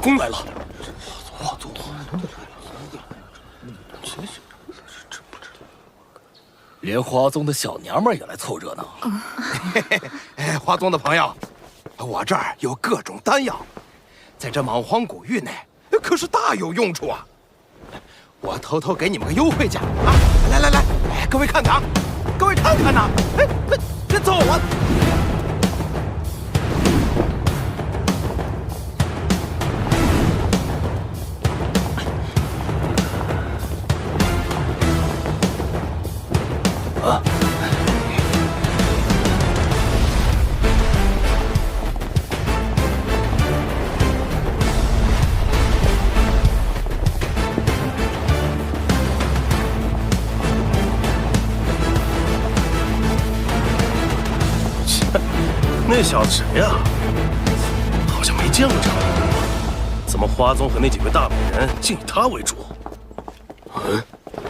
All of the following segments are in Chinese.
攻来了。华宗，连华宗的小娘们也来凑热闹。华宗的朋友，我这儿有各种丹药，在这莽荒古域内可是大有用处啊！我偷偷给你们个优惠价啊！来，各位看看啊，各位看看呐！别走啊！啊！那小子谁呀？好像没见过这个人。怎么花宗和那几位大美人竟以他为主？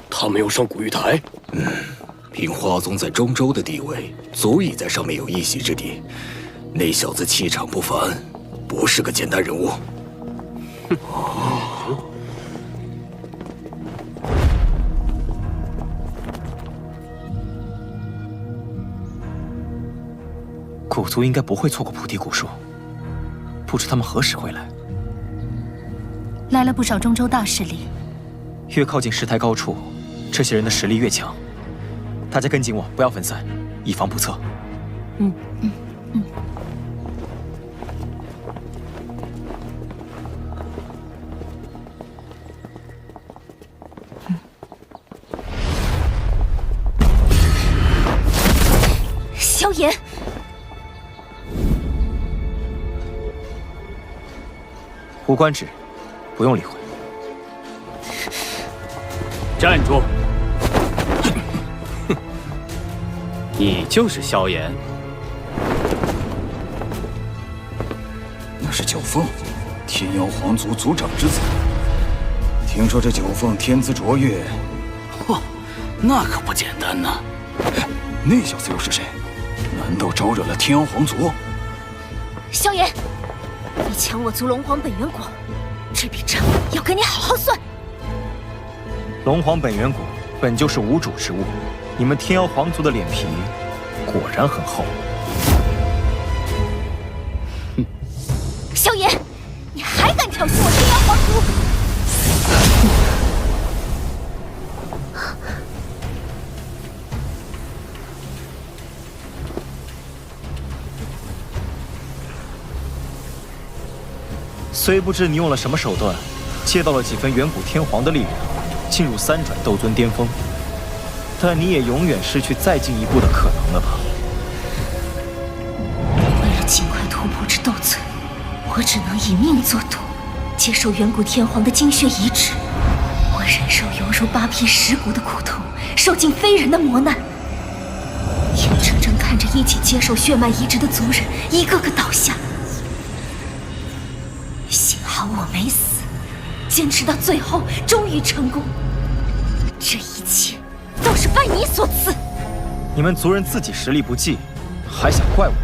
他没有上古玉台。凭花宗在中州的地位，足以在上面有一席之地。那小子气场不凡，不是个简单人物。古族应该不会错过菩提古树，不知他们何时会来。来了不少中州大势力，越靠近石台高处，这些人的实力越强。大家跟紧我，不要分散，以防不测。萧炎，无官职，不用理会。站住！你就是萧炎？那是九凤，天妖皇族族长之子。听说这九凤天资卓越，嚯，那可不简单呐！那小子又是谁？难道招惹了天妖皇族？萧炎，你抢我族龙皇本源果，这笔账要跟你好好算。龙皇本源果本就是无主之物，你们天妖皇族的脸皮果然很厚。萧炎，你还敢挑衅我天妖皇族？虽不知你用了什么手段，借到了几分远古天皇的力量，进入三转斗尊巅峰，但你也永远失去再进一步的可能了吧？为了尽快突破这斗尊，我只能以命做赌，接受远古天皇的精血移植。我忍受犹如扒皮蚀骨的苦痛，受尽非人的磨难，眼睁睁看着一起接受血脉移植的族人一个个倒下。幸好我没死，坚持到最后，终于成功。这一切都是拜你所赐。你们族人自己实力不济，还想怪我？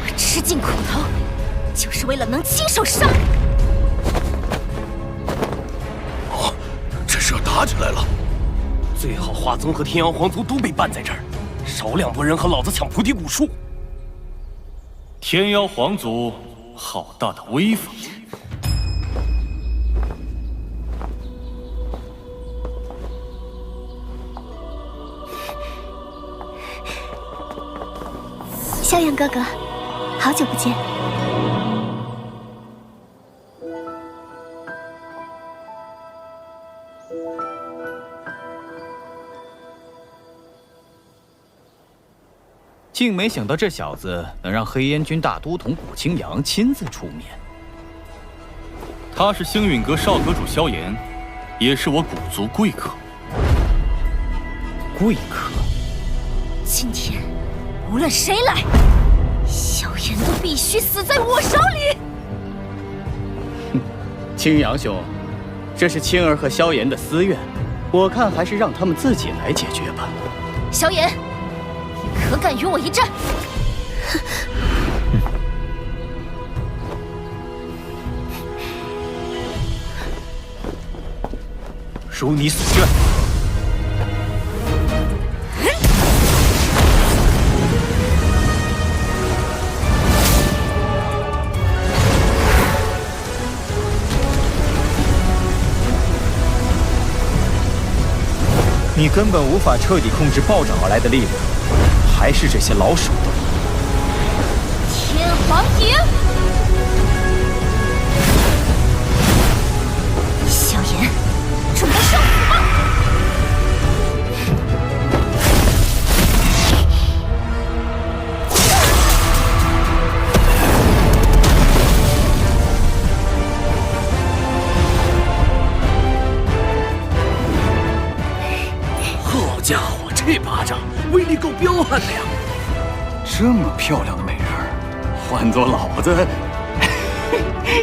我吃尽苦头，就是为了能亲手杀你。哦，这事打起来了。最好花宗和天妖皇族都被办在这儿，少两拨人和老子抢菩提古树。天妖皇族，好大的威风！萧炎哥哥，好久不见。竟没想到这小子能让黑烟军大都统古清扬亲自出面。他是星陨阁少阁主萧炎，也是我古族贵客。贵客？今天无论谁来，萧炎都必须死在我手里。清扬兄，这是青儿和萧炎的私怨，我看还是让他们自己来解决吧。萧炎，你可敢与我一战？如你所愿。你根本无法彻底控制暴涨而来的力量，还是这些老手段。天皇营，萧炎，准备受死吧！好家伙，这巴掌威力够彪悍的呀！这么漂亮的美人儿，换做老子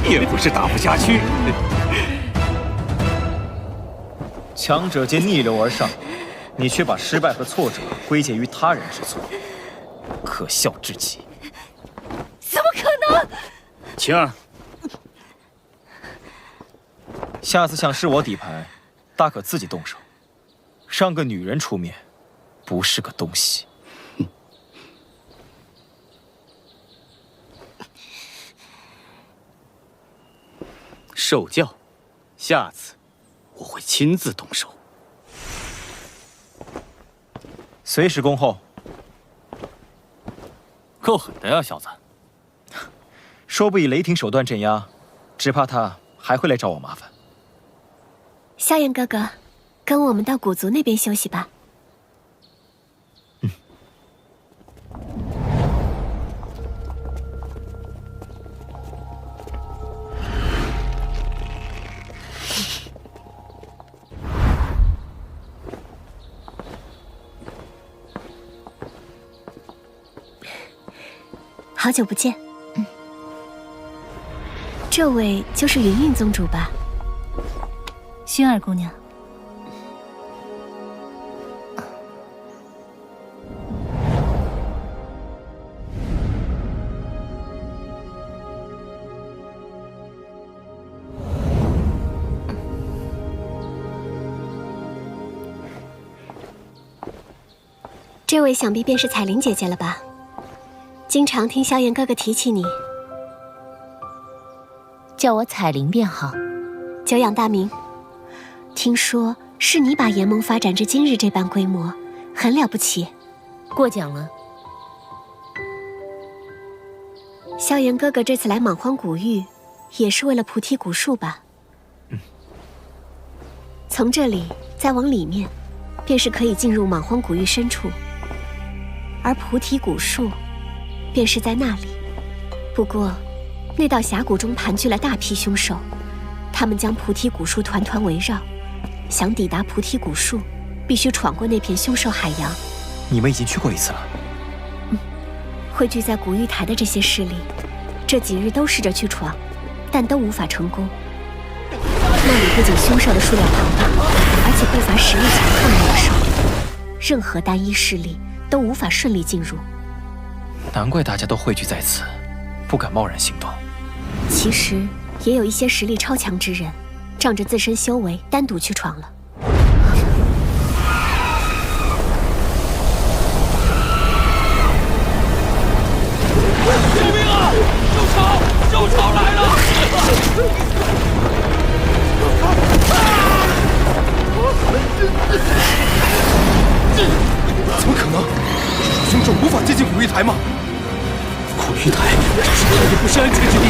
也不是打不下去。强者皆逆流而上，你却把失败和挫折归结于他人之错，可笑至极。怎么可能？晴儿，下次想试我底牌，大可自己动手，让个女人出面，不是个东西。受教，下次我会亲自动手。随时恭候。够狠的呀，小子！说不以雷霆手段镇压，只怕他还会来找我麻烦。萧炎哥哥，跟我们到古族那边休息吧。好久不见。这位就是云韵宗主吧？薰儿姑娘。这位想必便是彩铃姐姐了吧？经常听萧炎哥哥提起你，叫我彩铃便好。久仰大名。听说是你把炎盟发展至今日这般规模，很了不起。过奖了。萧炎哥哥这次来莽荒古域，也是为了菩提古树吧？从这里再往里面，便是可以进入莽荒古域深处，而菩提古树便是在那里。不过，那道峡谷中盘踞了大批凶兽，他们将菩提古树团团围绕。想抵达菩提古树，必须闯过那片凶兽海洋。你们已经去过一次了。汇聚在古玉台的这些势力，这几日都试着去闯，但都无法成功。那里不仅凶兽的数量庞大，而且不乏实力强悍的猛兽，任何单一势力都无法顺利进入。难怪大家都汇聚在此，不敢贸然行动。其实也有一些实力超强之人，仗着自身修为，单独去闯了。救命啊！救潮来了！怎么可能？凶兽无法接近古玉台吗？古玉台，这是哪里不是安全之地？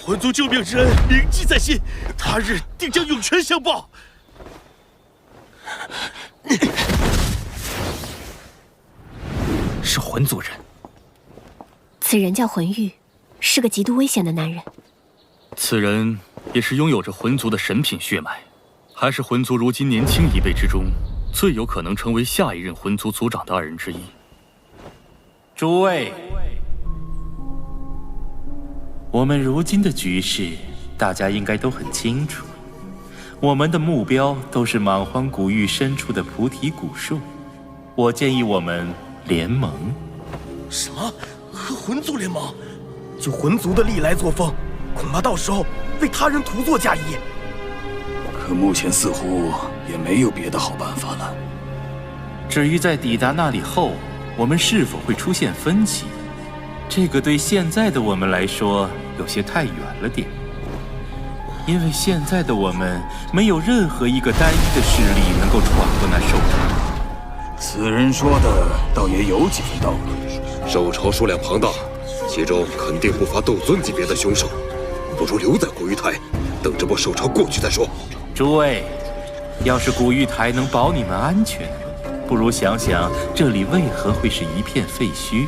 魂族救命之恩，铭记在心，他日定将涌泉相报。是魂族人。此人叫魂玉，是个极度危险的男人。此人也是拥有着魂族的神品血脉，还是魂族如今年轻一辈之中最有可能成为下一任魂族族长的2人之一。诸位，我们如今的局势大家应该都很清楚，我们的目标都是蛮荒古域深处的菩提古树。我建议我们联盟。什么？和魂族联盟？就魂族的历来作风，恐怕到时候为他人徒作嫁衣。可目前似乎也没有别的好办法了。至于在抵达那里后，我们是否会出现分歧，这个对现在的我们来说有些太远了点。因为现在的我们没有任何一个单一的势力能够闯过那兽潮。此人说的倒也有几分道理。兽潮数量庞大，其中肯定不乏斗尊级别的凶手，不如留在古玉台，等这波兽潮过去再说。诸位，要是古玉台能保你们安全，不如想想这里为何会是一片废墟。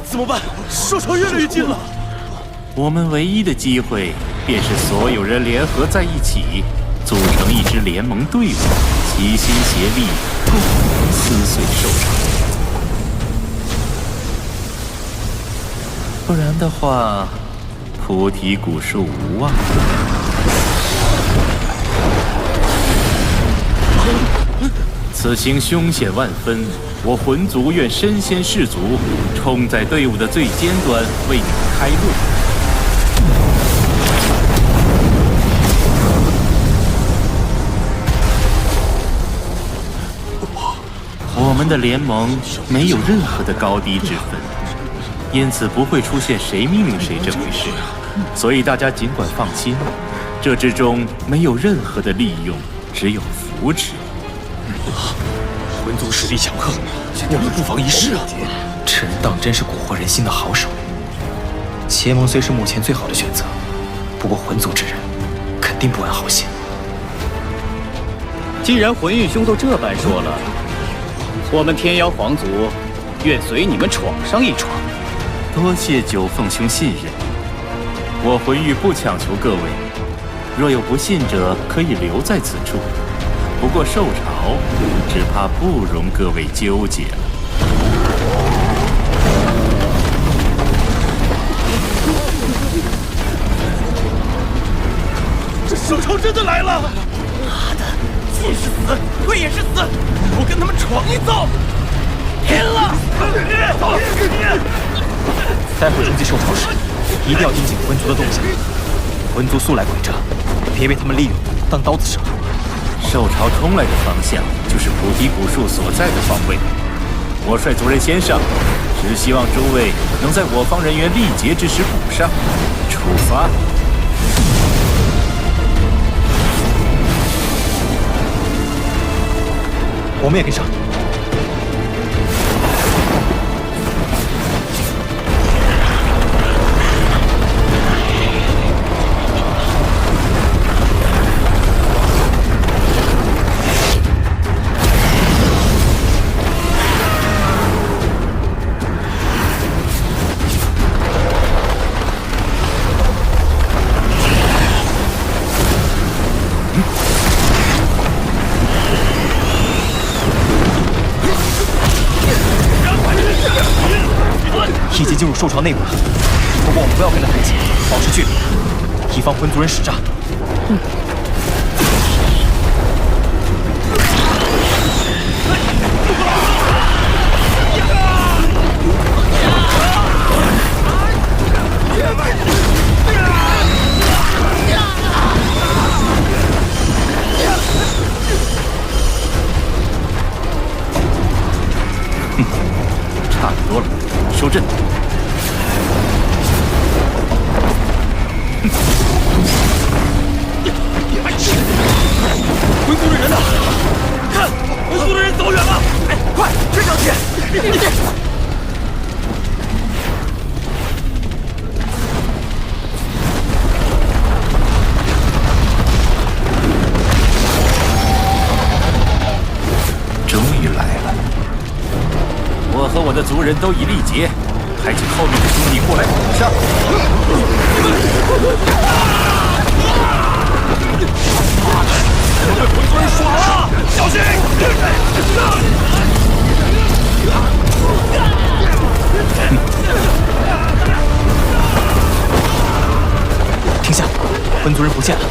怎么办？兽潮越来越近了。我们唯一的机会，便是所有人联合在一起，组成一支联盟队伍，齐心协力，共同撕碎兽潮。不然的话，菩提古树无望。此情凶险万分，我魂族愿身先士卒，冲在队伍的最尖端，为你们开路。我们的联盟没有任何的高低之分，因此不会出现谁命令谁这回事。所以大家尽管放心，这之中没有任何的利用，只有扶持。魂族实力强横，我们不妨一试啊！这人当真是蛊惑人心的好手。结盟虽是目前最好的选择，不过魂族之人肯定不安好心。既然魂玉兄都这般说了，我们天妖皇族愿随你们闯上一闯。多谢九凤兄信任，我魂玉不强求各位，若有不信者，可以留在此处。不过兽潮，只怕不容各位纠结了。这兽潮真的来了！妈的，进是死，退也是死，我跟他们闯一遭！拼了！待会冲击兽潮时，一定要盯紧魂族的动向。魂族素来诡诈，别被他们利用当刀子使。兽潮冲来的方向就是菩提古树所在的方位。我率族人先上，只希望诸位能在我方人员力竭之时补上。出发！我们也跟上。已经进入兽潮内部了，不过我们不要跟得太近，保持距离，以防魂族人使诈。差不多了，收阵。魂族的人呢？看，魂族的人走远了！哎，快追上去！终于来了！我和我的族人都已力竭，派请后面的兄弟过来补上。我被魂族人耍了，小心！见了。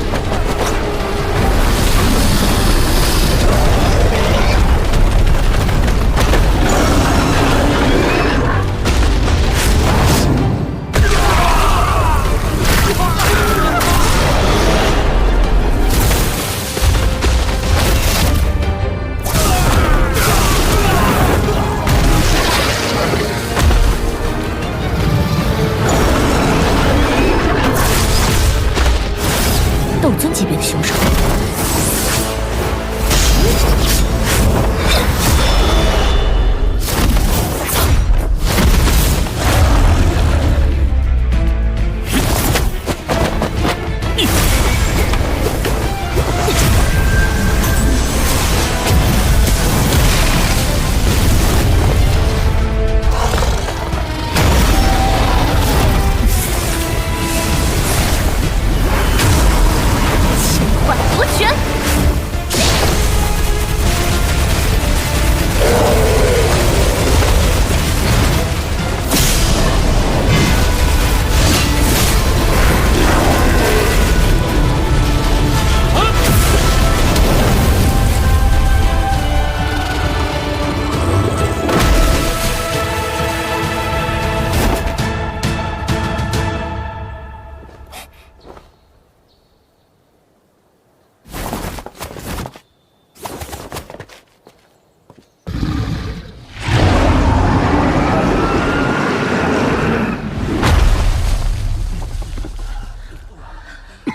斗尊级别的凶手。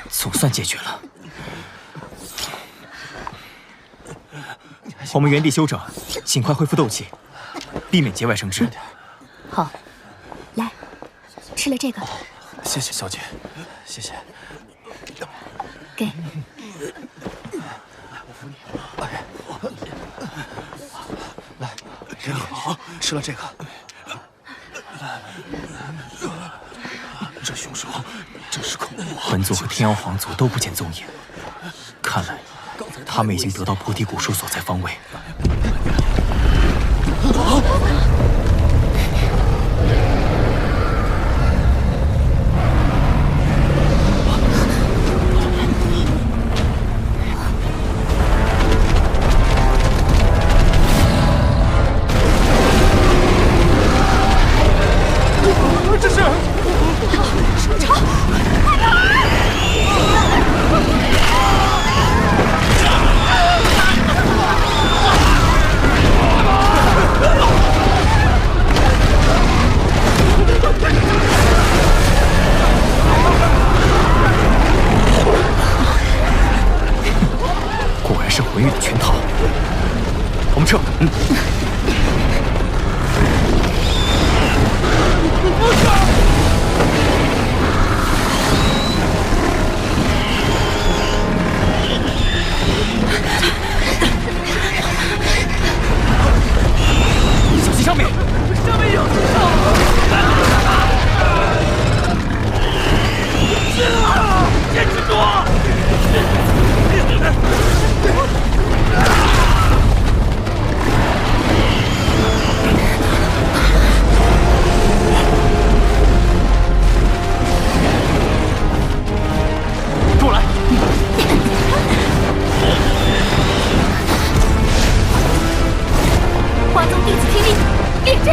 总算解决了。我们原地休整，尽快恢复斗气，避免节外生枝。好，来，吃了这个。谢谢小姐，谢谢。给。来，真好，吃了这个。这凶手真是恐怖！本族和天妖皇族都不见踪影，看来他们已经得到菩提古树所在方位。这是。果然是魂域的圈套，我们撤。小心上面，上面有！坚持住！过来！华宗弟子听令，列阵！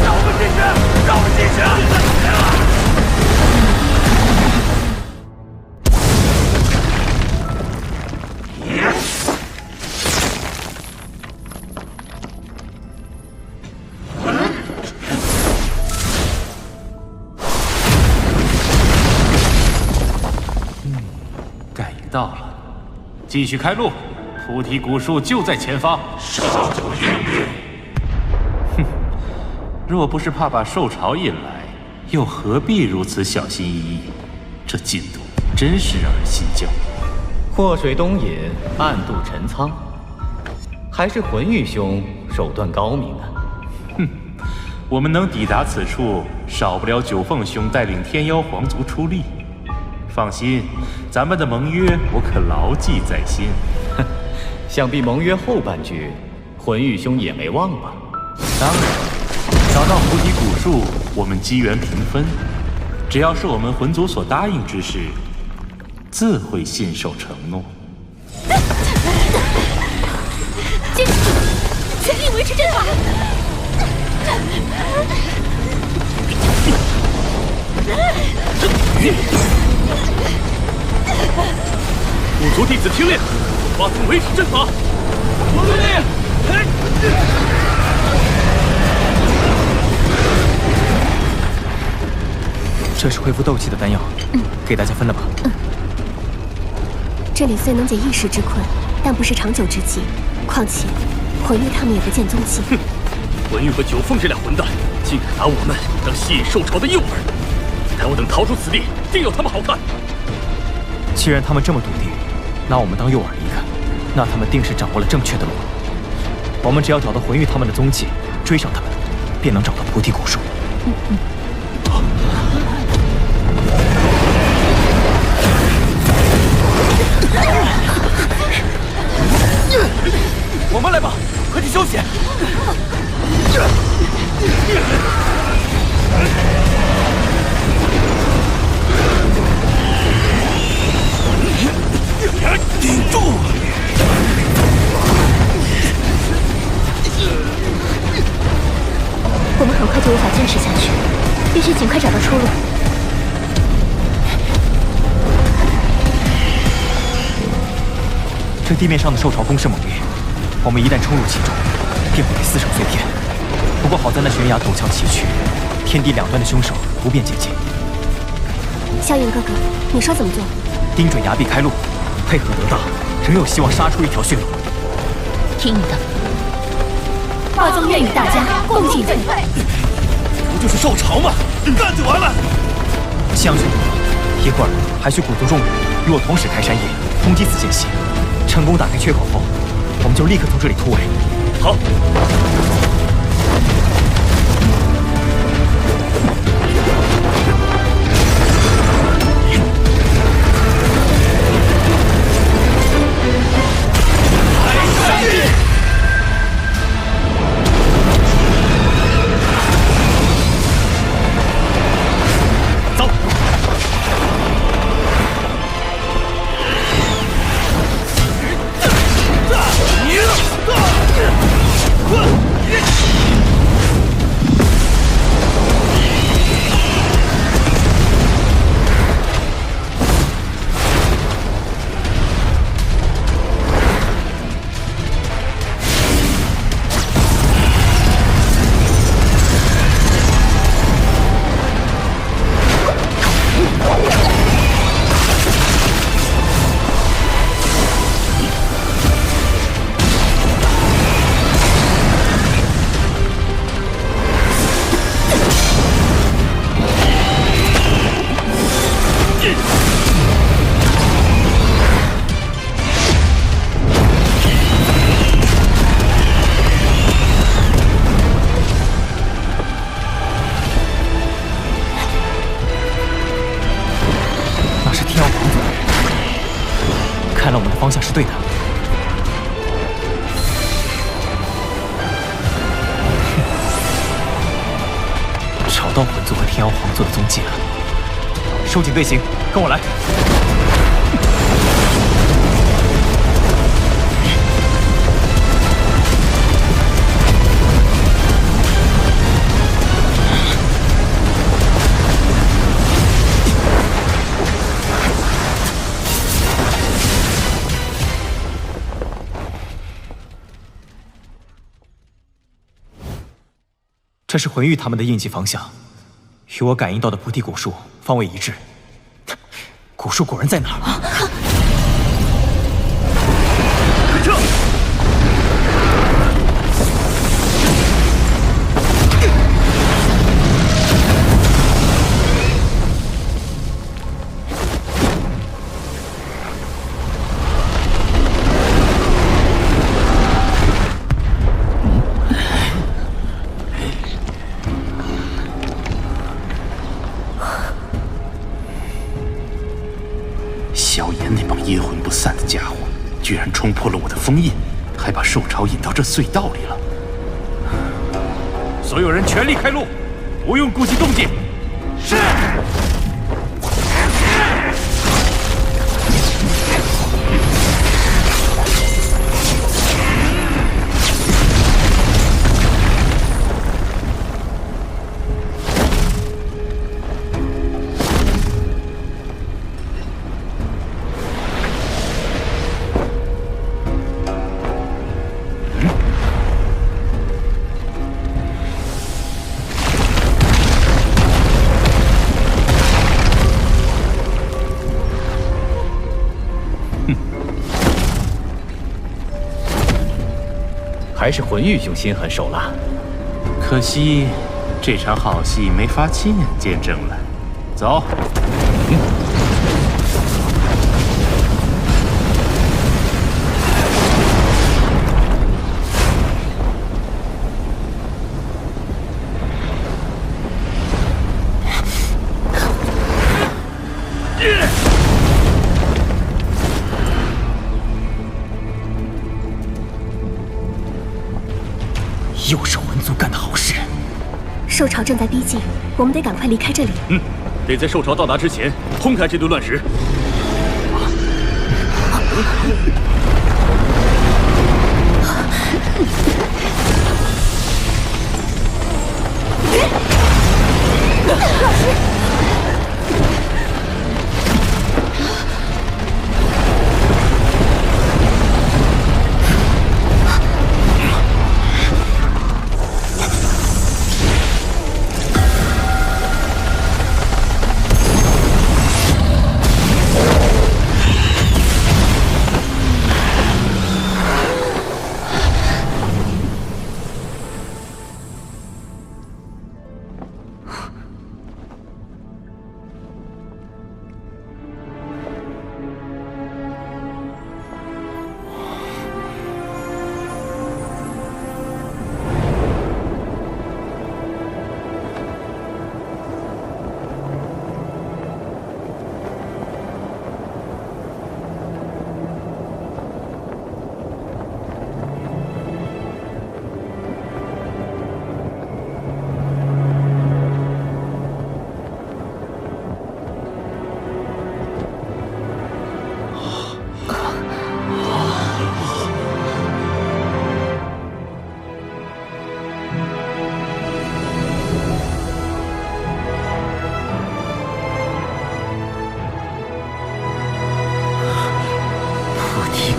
让我们进去！让我们进去！感应到了，继续开路，菩提古树就在前方。上主英明。哼，若不是怕把兽潮引来，又何必如此小心翼翼？这进度真是让人心焦。祸水东引，暗度陈仓，还是魂玉兄手段高明啊！哼，我们能抵达此处，少不了九凤兄带领天妖皇族出力。放心，咱们的盟约我可牢记在心。想必盟约后半句，魂玉兄也没忘吧？当然，找到菩提古树，我们机缘平分。只要是我们魂族所答应之事，自会信守承诺。坚持住，全力维持阵法。五族弟子听令，花宗维持阵法。我遵令。这是恢复斗气的丹药，给大家分了吧。这里虽能解一时之困，但不是长久之计。况且，魂玉他们也不见踪迹。哼，魂玉和九凤这俩混蛋，竟敢拿我们当吸引兽潮的诱饵！待我等逃出此地，定有他们好看。既然他们这么笃定，拿我们当诱饵离开，那他们定是掌握了正确的路。我们只要找到魂玉他们的踪迹，追上他们，便能找到菩提古树。我们来吧，快去休息。顶住！我们很快就无法坚持下去，必须尽快找到出路。这地面上的兽潮攻势猛烈，我们一旦冲入其中，便会被撕成碎片。不过好在那悬崖陡峭崎岖，天地两端的凶手不便接近。萧炎哥哥，你说怎么做？盯准崖壁开路，配合得当，仍有希望杀出一条血路。听你的。花宗愿与大家共进退。不就是兽潮吗？干就完了。相信我，一会儿还需鼓足众人与我同时开山野，攻击此间隙。成功打开缺口后，我们就立刻从这里突围。好。方向是对的。找到魂族和天妖皇族的踪迹了。收紧队形，跟我来。这是魂玉他们的印记方向，与我感应到的菩提古树方位一致。古树果然在哪儿？快撤！萧居然冲破了我的封印，还把兽潮引到这隧道里了。所有人全力开路，不用顾及动静。是。还是魂玉兄心狠手辣，可惜这场好戏没法亲眼见证了。走。又是魂族干的好事。兽潮正在逼近，我们得赶快离开这里。得在兽潮到达之前轰开这堆乱石。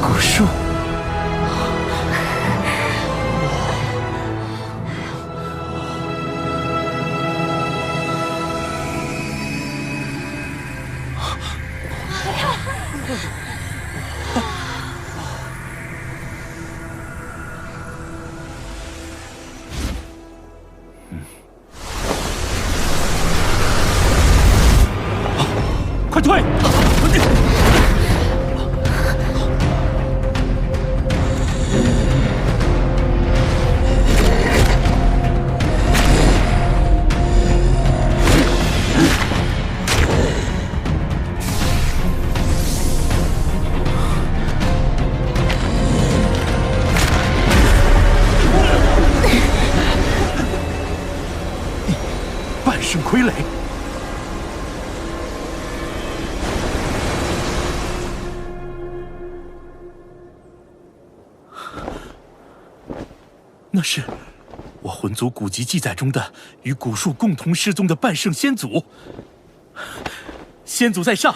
古树，快退！半圣傀儡。那是我魂族古籍记载中的与古树共同失踪的半圣先祖。先祖在上，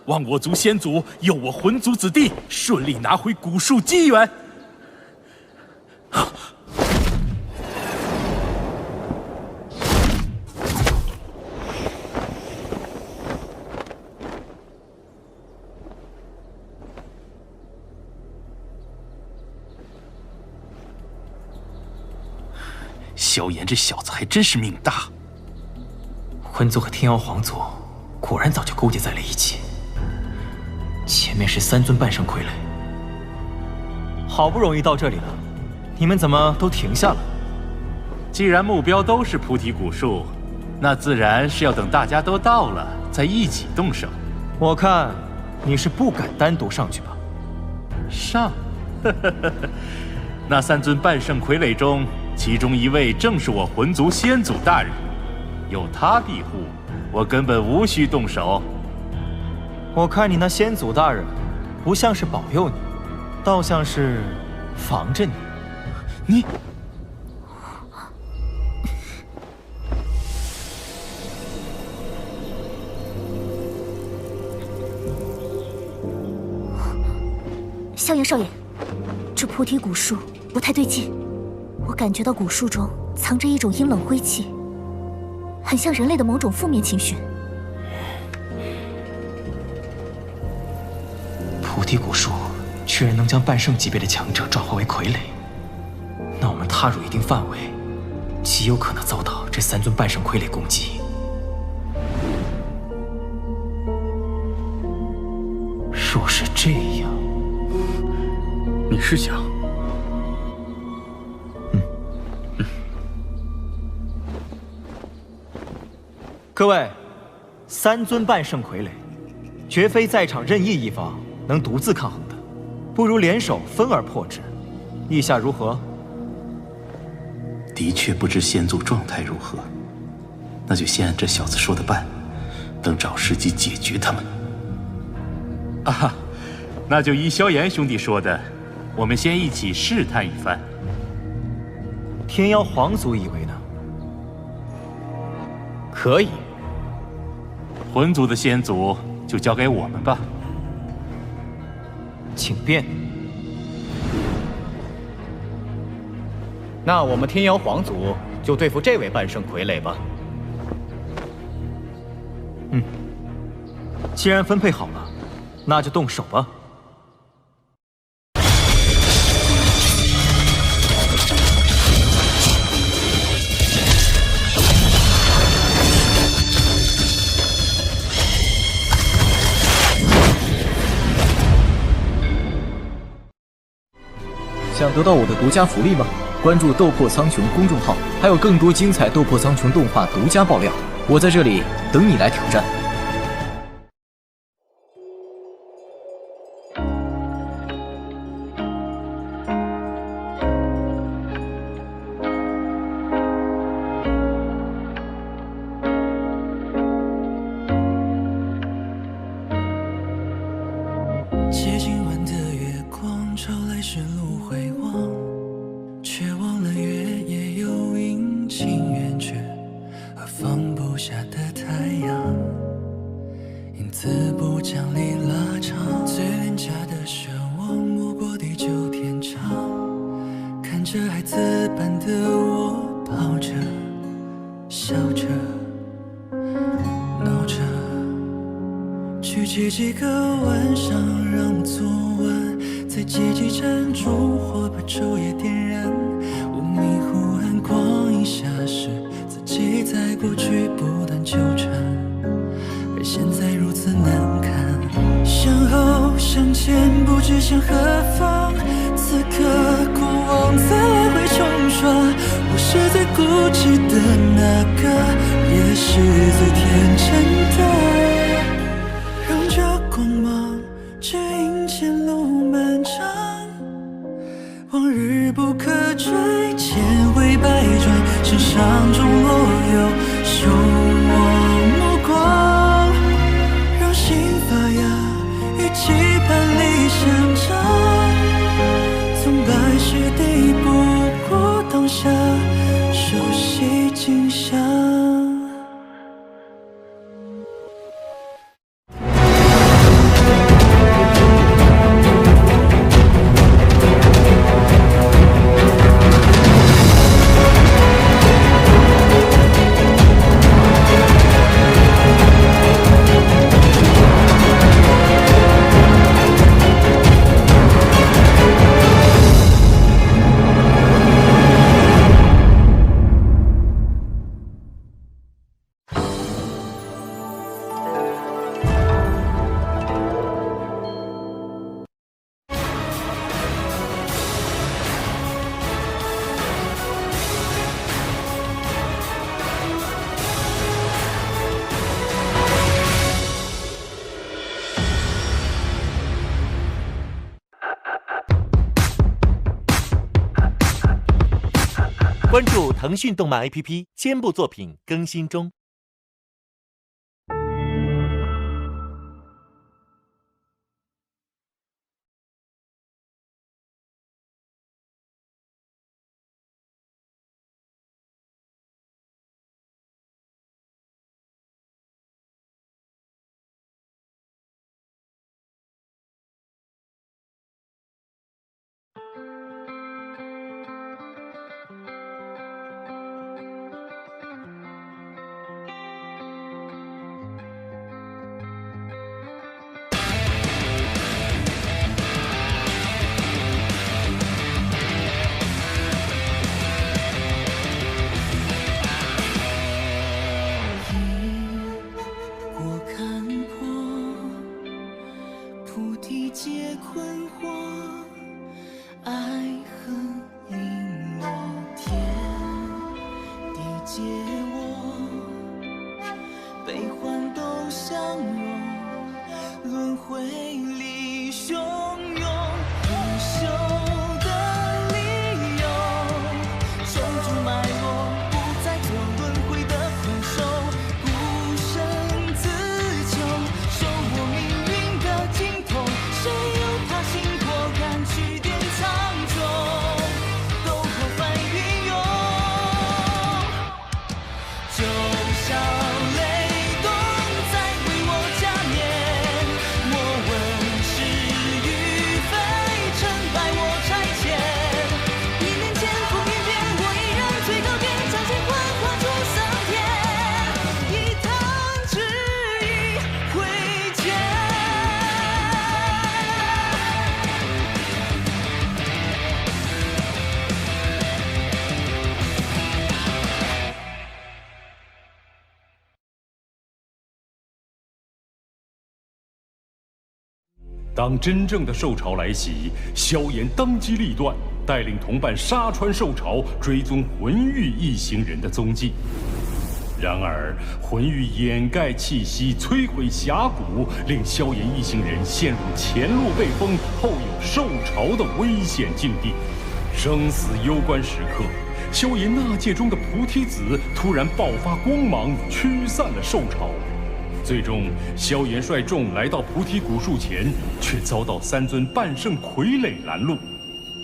望我族先祖佑我魂族子弟顺利拿回古树机缘。萧炎这小子还真是命大。魂族和天妖皇族果然早就勾结在了一起。前面是3尊半圣傀儡，好不容易到这里了，你们怎么都停下了？既然目标都是菩提古树，那自然是要等大家都到了再一起动手。我看你是不敢单独上去吧？上，那3尊半圣傀儡中，其中一位正是我魂族先祖大人，有他庇护，我根本无需动手。我看你那先祖大人，不像是保佑你，倒像是防着你。你。萧炎少爷，这菩提古树不太对劲，我感觉到古树中藏着一种阴冷灰气，很像人类的某种负面情绪。菩提古树居然能将半圣级别的强者转化为傀儡，那我们踏入一定范围，极有可能遭到这3尊半圣傀儡攻击。若是这样，你是想？各位，3尊半圣傀儡，绝非在场任意一方能独自抗衡的，不如联手分而破之。意下如何？的确不知先祖状态如何，那就先按这小子说的办，等找时机解决他们。啊，那就依萧炎兄弟说的，我们先一起试探一番。天妖皇族以为呢？可以。魂族的先祖就交给我们吧。请便。那我们天妖皇族就对付这位半圣傀儡吧。既然分配好了，那就动手吧。想得到我的独家福利吗？关注斗破苍穹公众号，还有更多精彩斗破苍穹动画独家爆料，我在这里等你来挑战。接近晚的月光，照来时路回望，却忘了月也有阴晴圆缺，而放不下的太阳，因此不将离拉长。最廉价的奢望，没过地久天长。看着孩子般的我，跑着，笑着，闹着。聚集几个晚上，让昨晚在阶级站烛火把昼夜点燃。我迷糊暗光一下时，自己在过去不断纠缠，而现在如此难堪。向后向前，不知向何方。此刻过往在来回冲刷，我是最固执的那个，也是最天真的。让这光芒指引前路漫长，往日不可追，千回百转，身上中落有守望目光，让心发芽，与期盼里相长。从百世地不过当下，熟悉景象。腾讯动漫 APP 肩部作品更新中。当真正的兽潮来袭，萧炎当机立断，带领同伴杀穿兽潮，追踪魂域一行人的踪迹。然而，魂域掩盖气息，摧毁峡谷，令萧炎一行人陷入前路被封，后有兽潮的危险境地。生死攸关时刻，萧炎纳戒中的菩提子突然爆发光芒，驱散了兽潮。最终，萧炎率众来到菩提古树前，却遭到3尊半圣傀儡拦路。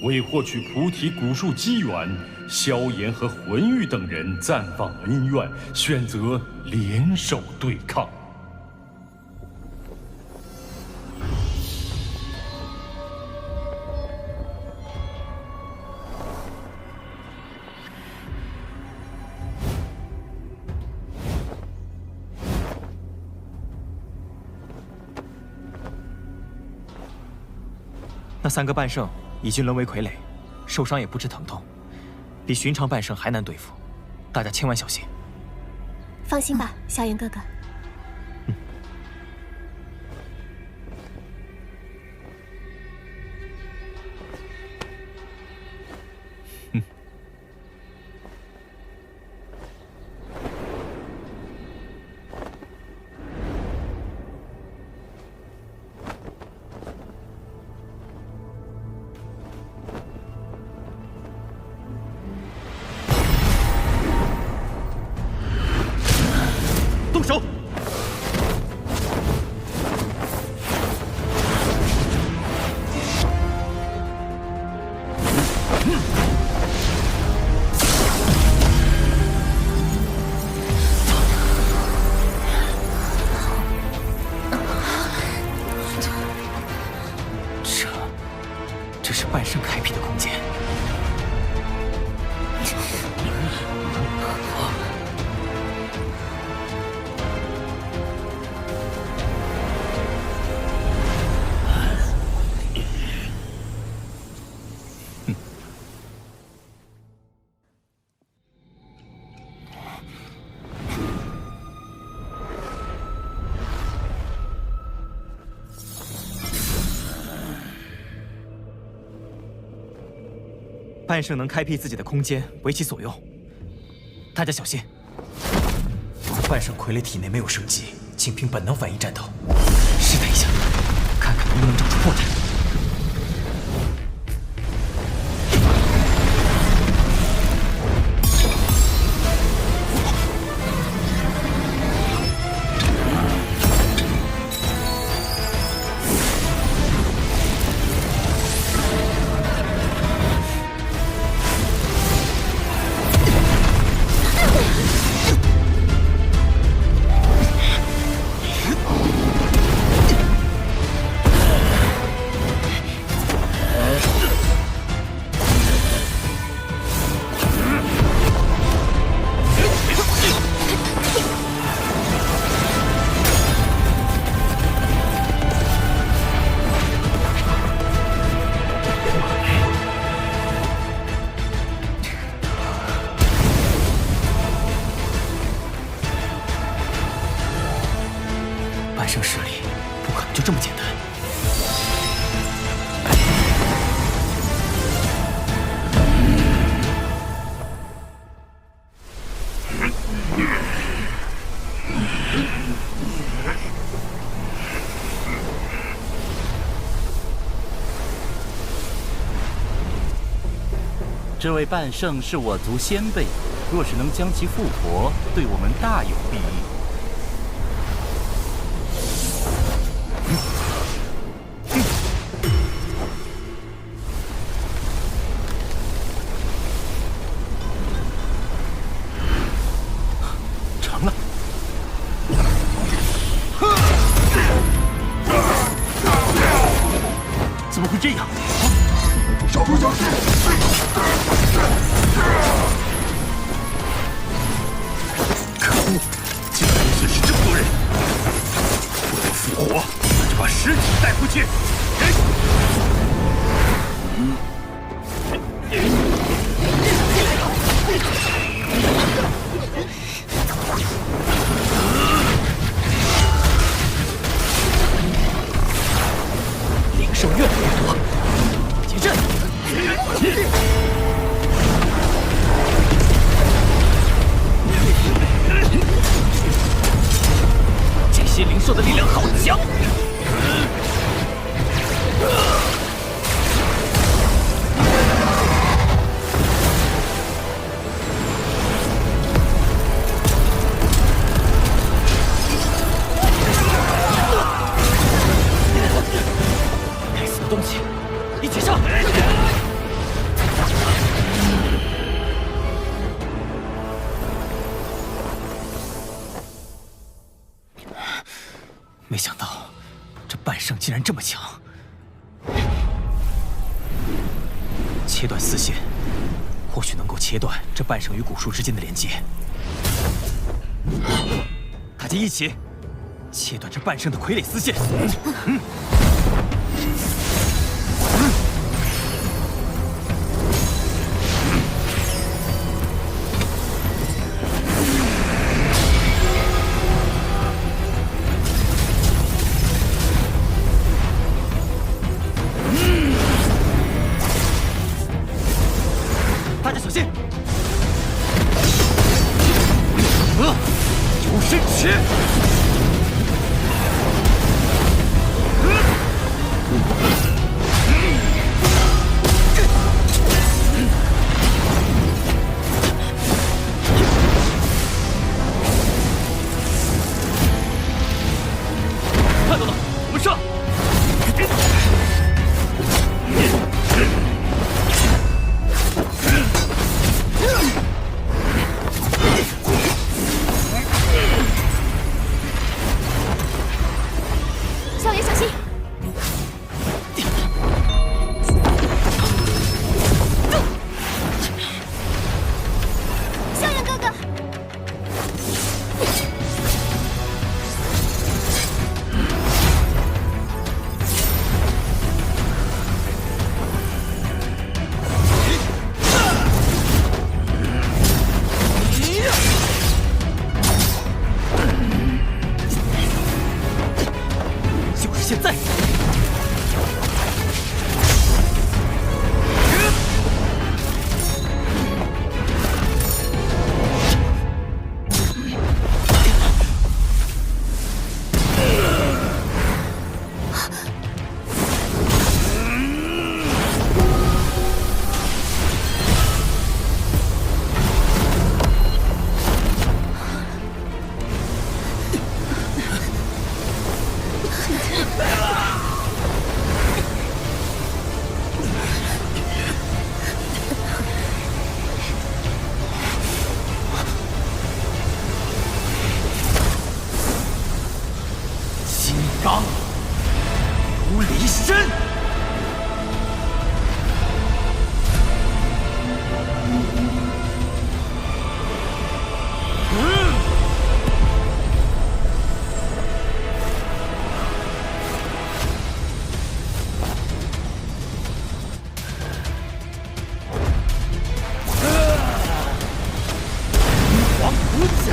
为获取菩提古树机缘，萧炎和魂玉等人暂放恩怨，选择联手对抗。那3个半圣已经沦为傀儡，受伤也不知疼痛，比寻常半圣还难对付，大家千万小心。放心吧，萧炎哥哥。动手！这是半圣开辟的空间。半圣能开辟自己的空间，为其所用。大家小心！半圣傀儡体内没有生机，仅凭本能反应战斗。试探一下，看看能不能找出破绽。半圣实力不可能就这么简单。这位半圣是我族先辈，若是能将其复活，对我们大有裨益。成了！怎么会这样？稍不小心！可恶！竟然损失这么多人！不能复活，那就把尸体带回去。灵兽越来越多，结阵！这些灵兽的力量好强！该死的东西，一起上！没想到，这半圣竟然这么强！切断丝线，或许能够切断这半圣与古树之间的连接。大家一起切断这半圣的傀儡丝线！大家小心！有生尺！看到了，我们上！少爷小心！萧炎哥哥，就是现在！金刚如离身。黄土甲。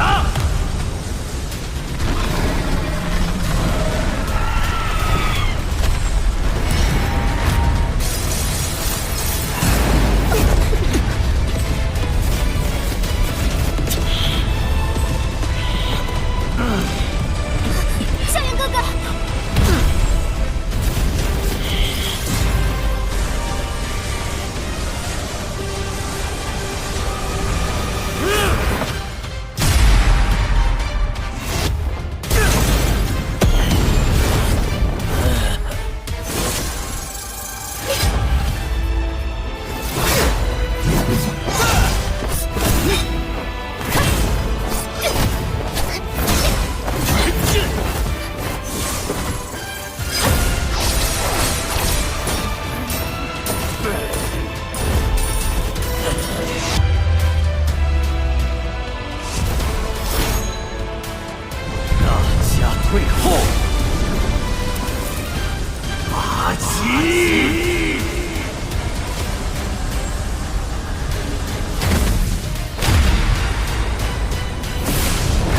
退后！阿奇！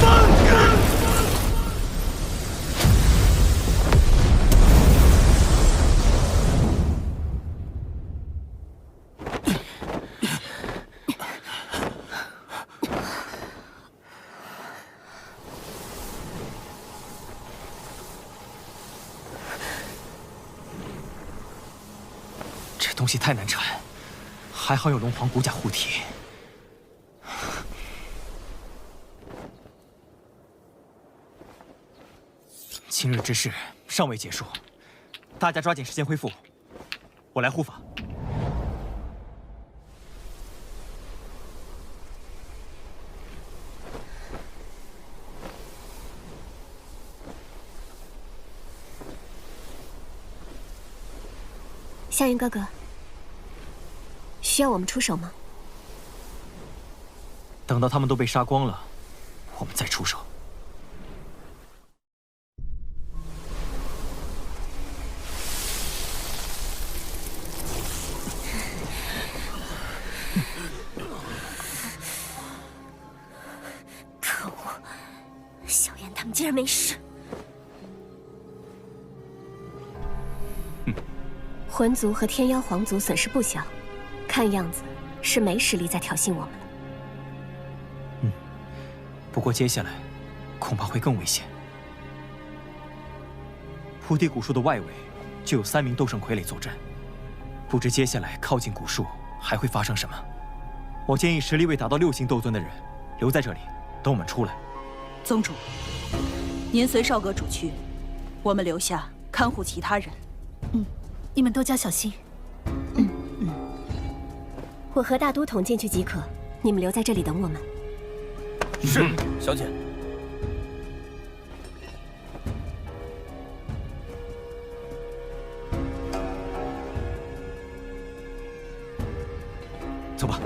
放开！这东西太难缠，还好有龙皇骨甲护体。今日之事尚未结束，大家抓紧时间恢复。我来护法。夏云哥哥，需要我们出手吗？等到他们都被杀光了，我们再出手。可恶，萧炎他们竟然没事。魂族和天妖皇族损失不小，看样子是没实力再挑衅我们了。不过接下来恐怕会更危险。菩提古树的外围就有3名斗圣傀儡坐镇，不知接下来靠近古树还会发生什么。我建议实力未达到6星斗尊的人留在这里，等我们出来。宗主，您随少阁主去，我们留下看护其他人。你们多加小心。我和大都统进去即可，你们留在这里等我们。是，小姐。走吧。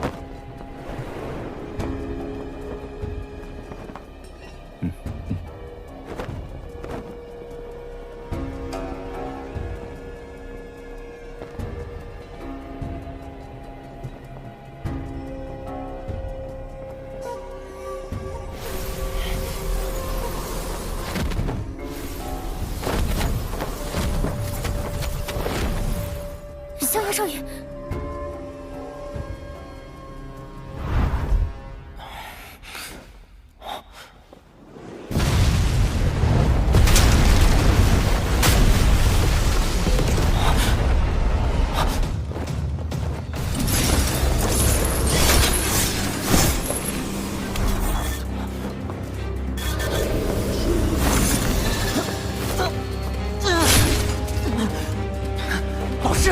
萧炎少爷，老师。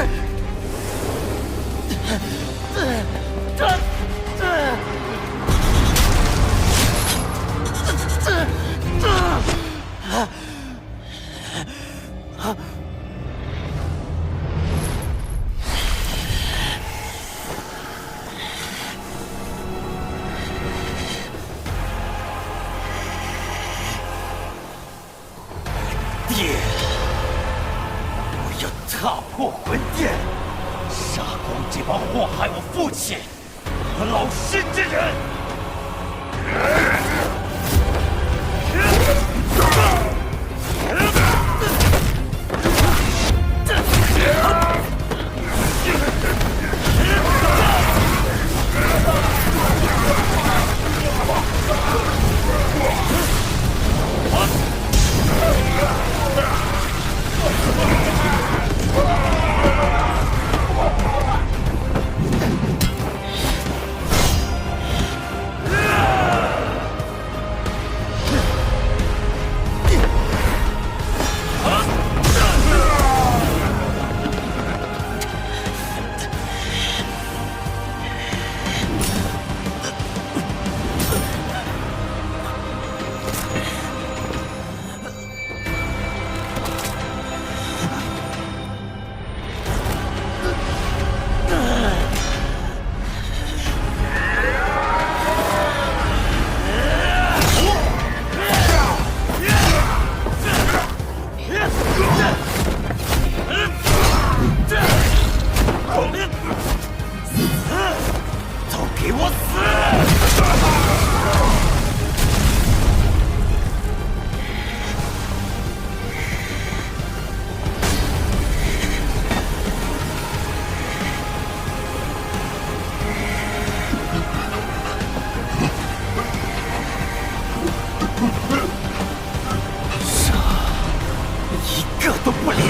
爹，我要踏破魂殿，杀光这帮祸害我父亲和老师之人！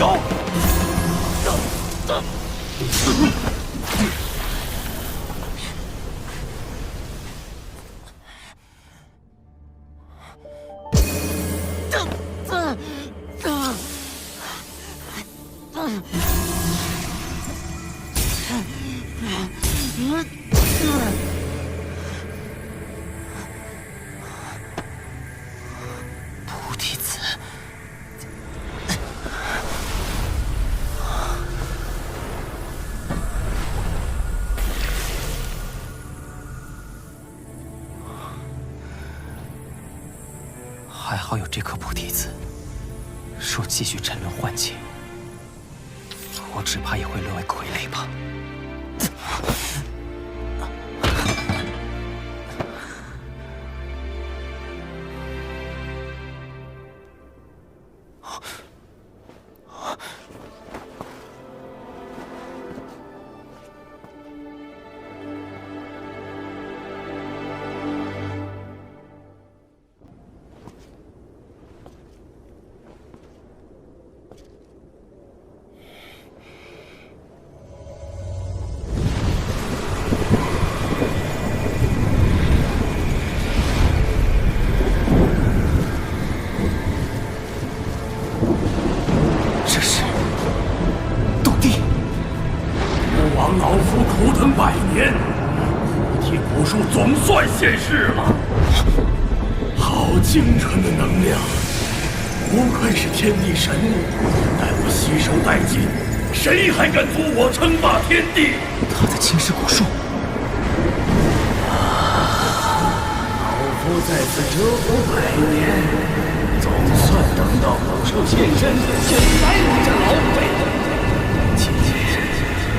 有。菩提子，还好有这颗菩提子。若继续沉沦幻境，我只怕也会沦为傀儡吧。总算现世了，好精纯的能量，不愧是天地神物。待我吸收殆尽，谁还敢阻我称霸天地？他在侵蚀古树。老夫在此蛰伏100年，总算等到古树现身，就宰你这老匪！今天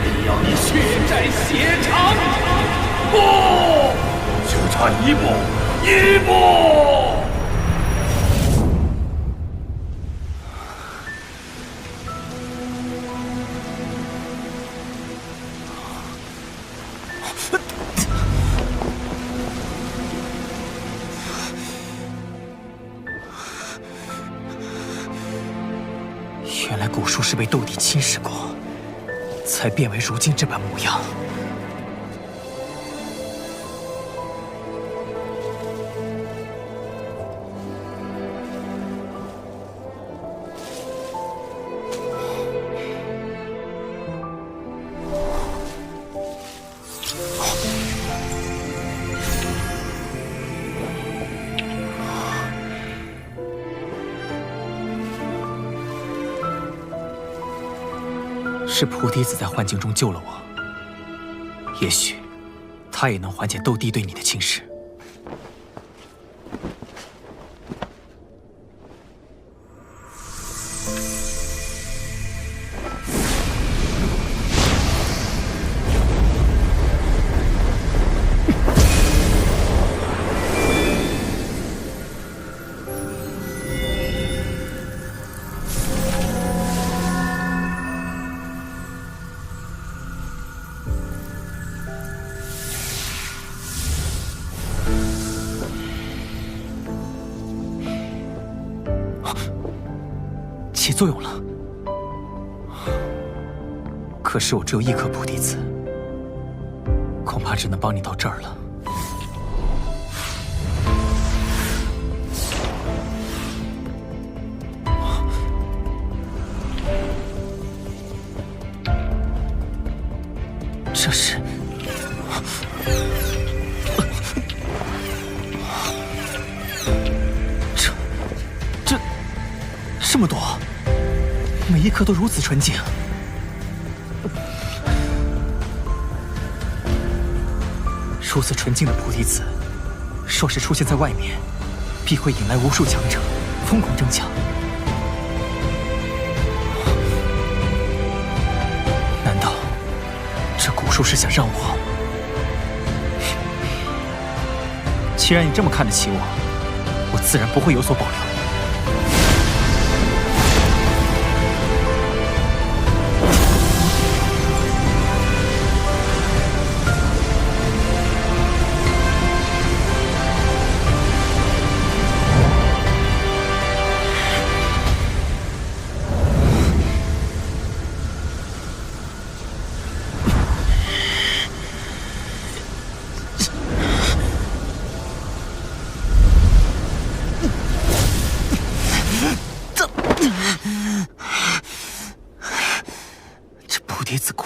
必要你血债血偿！不！就差一步，一步！原来古树是被斗帝侵蚀过，才变为如今这般模样。是菩提子在幻境中救了我，也许他也能缓解斗帝对你的侵蚀。起作用了，可是我只有一颗菩提子，恐怕只能帮你到这儿了。这是……这么多，每一颗都如此纯净。如此纯净的菩提子，若是出现在外面，必会引来无数强者，疯狂争抢。难道这古树是想让我？既然你这么看得起我，我自然不会有所保留。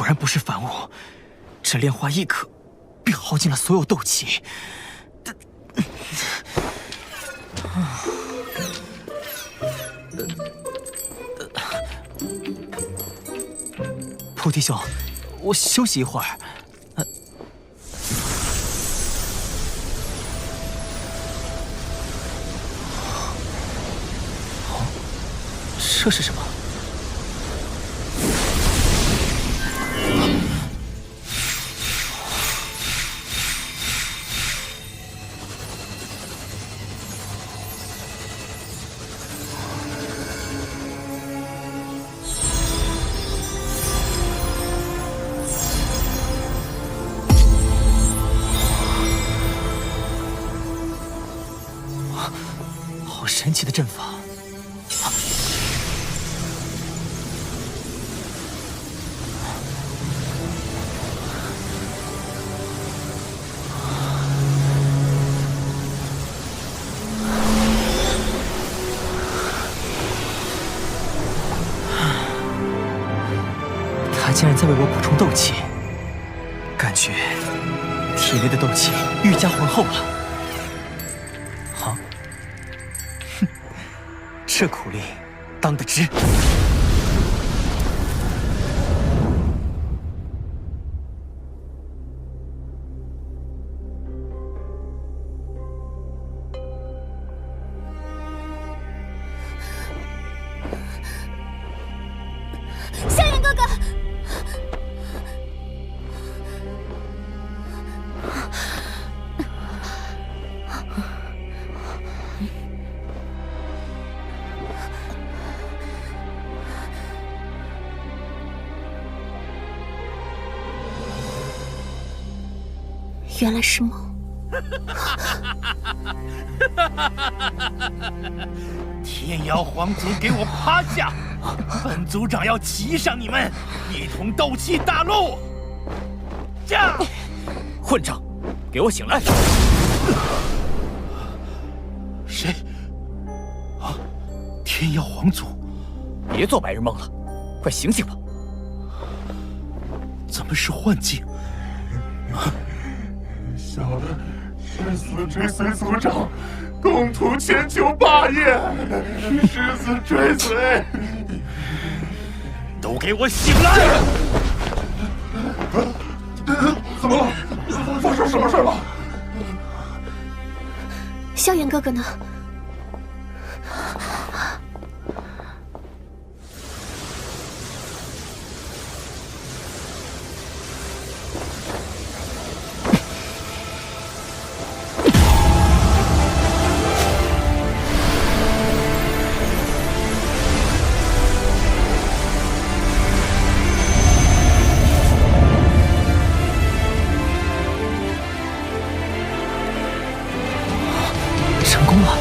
然不是凡物，这炼化一刻，便耗尽了所有斗气。菩提兄，我休息一会儿。这是什么？好神奇的阵法！他竟然在为我补充斗气，感觉体内的斗气愈加浑厚了。这苦力当得值。萧炎哥哥，原来是梦。天妖皇族，给我趴下！本族长要骑上你们，一同斗气大陆！驾！混账，给我醒来！谁？啊！天妖皇族！别做白日梦了，快醒醒吧！怎么是幻境？小的誓死追随族长，共图千秋霸业，誓死追随！都给我醒来！怎么了？发生什么事了？萧炎哥哥呢？成功了！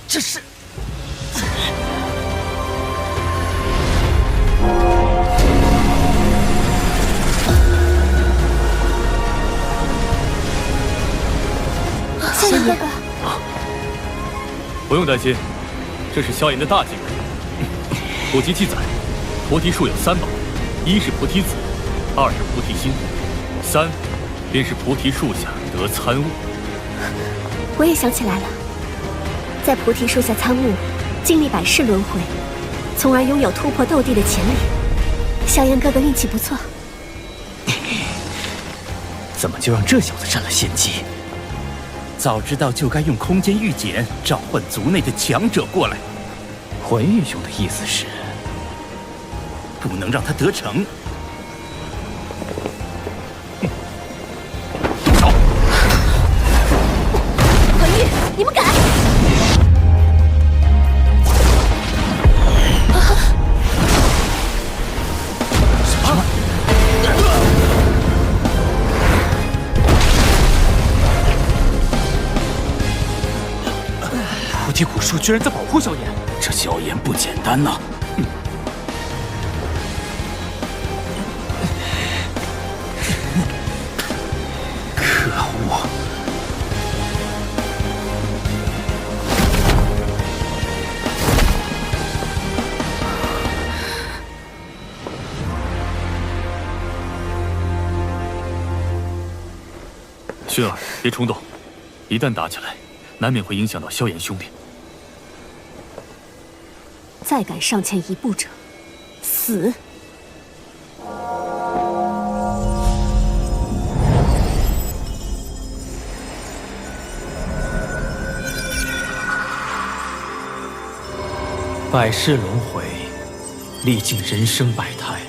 这是萧炎哥哥，不用担心，这是萧炎的大忌讳。古籍记载，菩提树有3宝，一是菩提子，二是菩提心，三便是菩提树下得参悟。我也想起来了，在菩提树下参悟，经历百世轮回，从而拥有突破斗帝的潜力。萧炎哥哥运气不错。怎么就让这小子占了先机？早知道就该用空间御简召唤族内的强者过来。魂玉兄的意思是，不能让他得逞。动手！魂玉，你们敢！提古树居然在保护萧炎，这萧炎不简单呐！可恶！薰儿，别冲动，一旦打起来，难免会影响到萧炎兄弟。再敢上前一步者，死！百世轮回，历尽人生百态，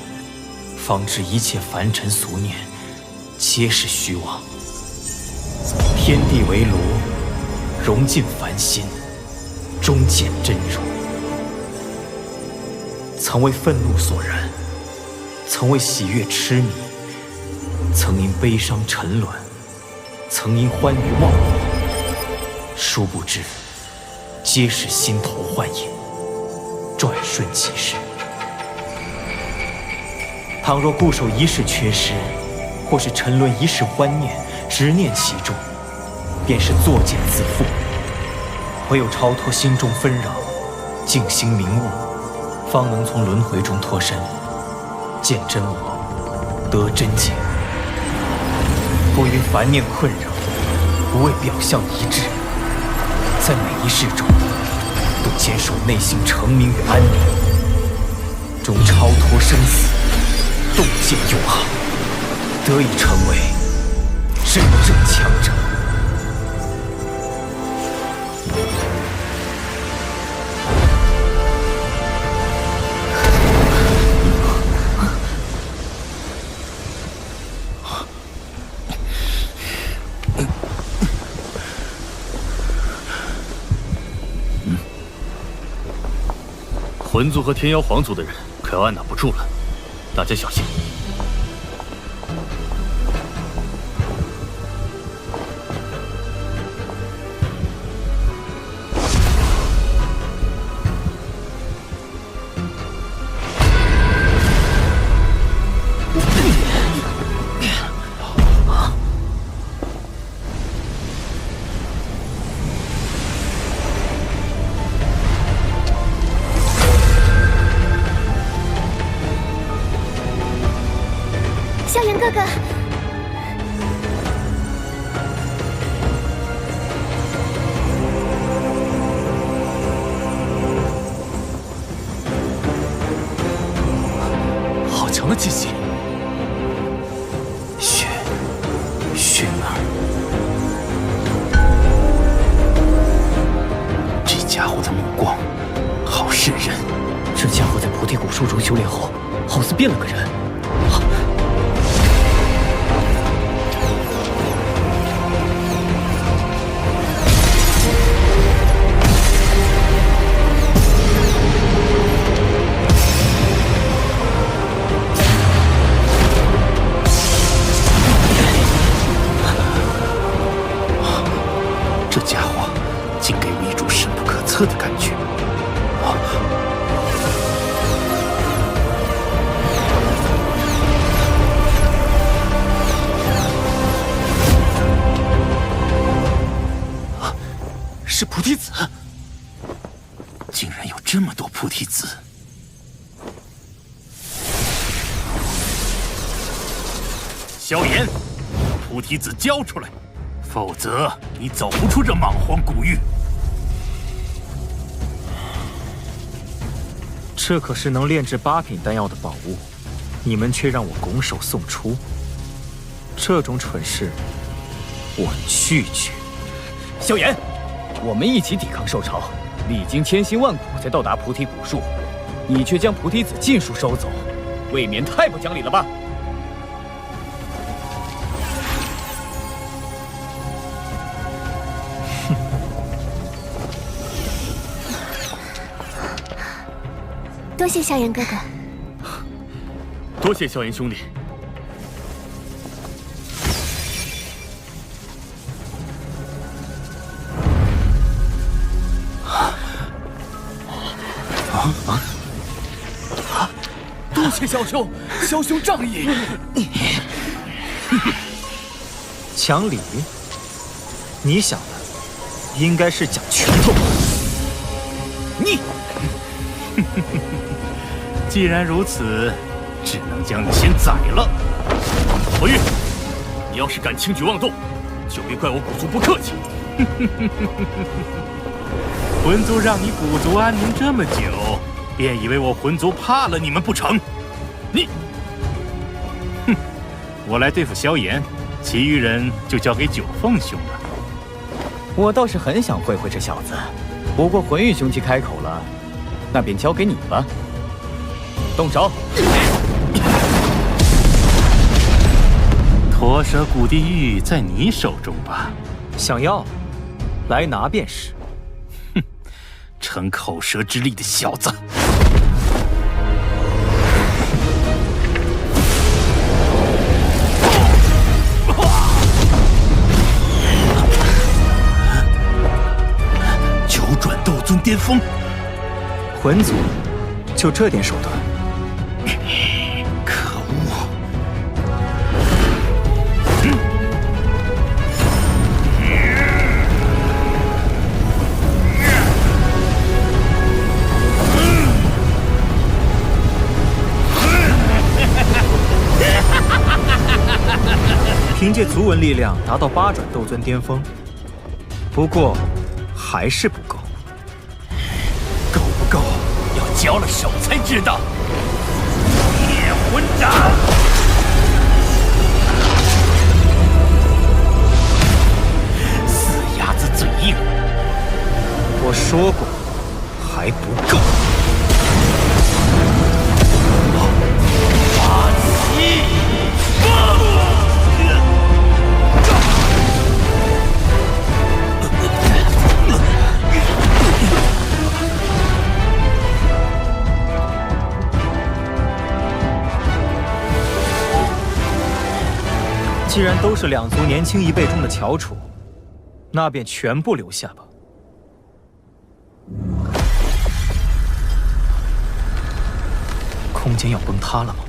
方知一切凡尘俗念，皆是虚妄。天地为炉，融尽凡心，终见真如。曾为愤怒所燃，曾为喜悦痴迷，曾因悲伤沉沦，曾因欢愉忘我。殊不知，皆是心头幻影，转瞬即逝。倘若固守一世缺失，或是沉沦一世欢念，执念其中，便是作茧自缚。唯有超脱心中纷扰，静心明悟，方能从轮回中脱身，见真我，得真解。不因凡念困扰，不为表象一致，在每一世中，都坚守内心澄明与安宁，终超脱生死，洞见永恒，得以成为真正强者。魂族和天妖皇族的人可要按捺不住了，大家小心。萧炎哥哥，好强的气息！薰儿，这家伙的目光好渗人。这家伙在菩提古树中修炼后，好似变了个人。这家伙竟给我一种深不可测的感觉。是菩提子，竟然有这么多菩提子！萧炎，菩提子交出来，否则你走不出这莽荒古域。这可是能炼制8品丹药的宝物，你们却让我拱手送出，这种蠢事，我拒绝。萧炎，我们一起抵抗兽潮，历经千辛万苦才到达菩提古树，你却将菩提子尽数收走，未免太不讲理了吧？多谢萧炎哥哥。多谢萧炎兄弟。多谢萧兄，萧兄仗义。讲理？你想的应该是讲拳头吧？你，既然如此，只能将你先宰了。何玉，你要是敢轻举妄动，就别怪我古族不客气。魂族让你古族安宁这么久，便以为我魂族怕了你们不成？你，哼！我来对付萧炎，其余人就交给九凤兄了。我倒是很想会会这小子，不过魂玉兄既开口了，那便交给你吧。动手！驼蛇古地狱在你手中吧，想要，来拿便是。哼，逞口舌之力的小子！九转斗尊巅峰，魂族就这点手段？可恶！凭借族文力量达到8转斗尊巅峰，不过还是不够。够不够？要交了手才知道。灭魂掌！死鸭子嘴硬。我说过，还不够。发起！既然都是两族年轻一辈中的翘楚，那便全部留下吧。空间要崩塌了吗？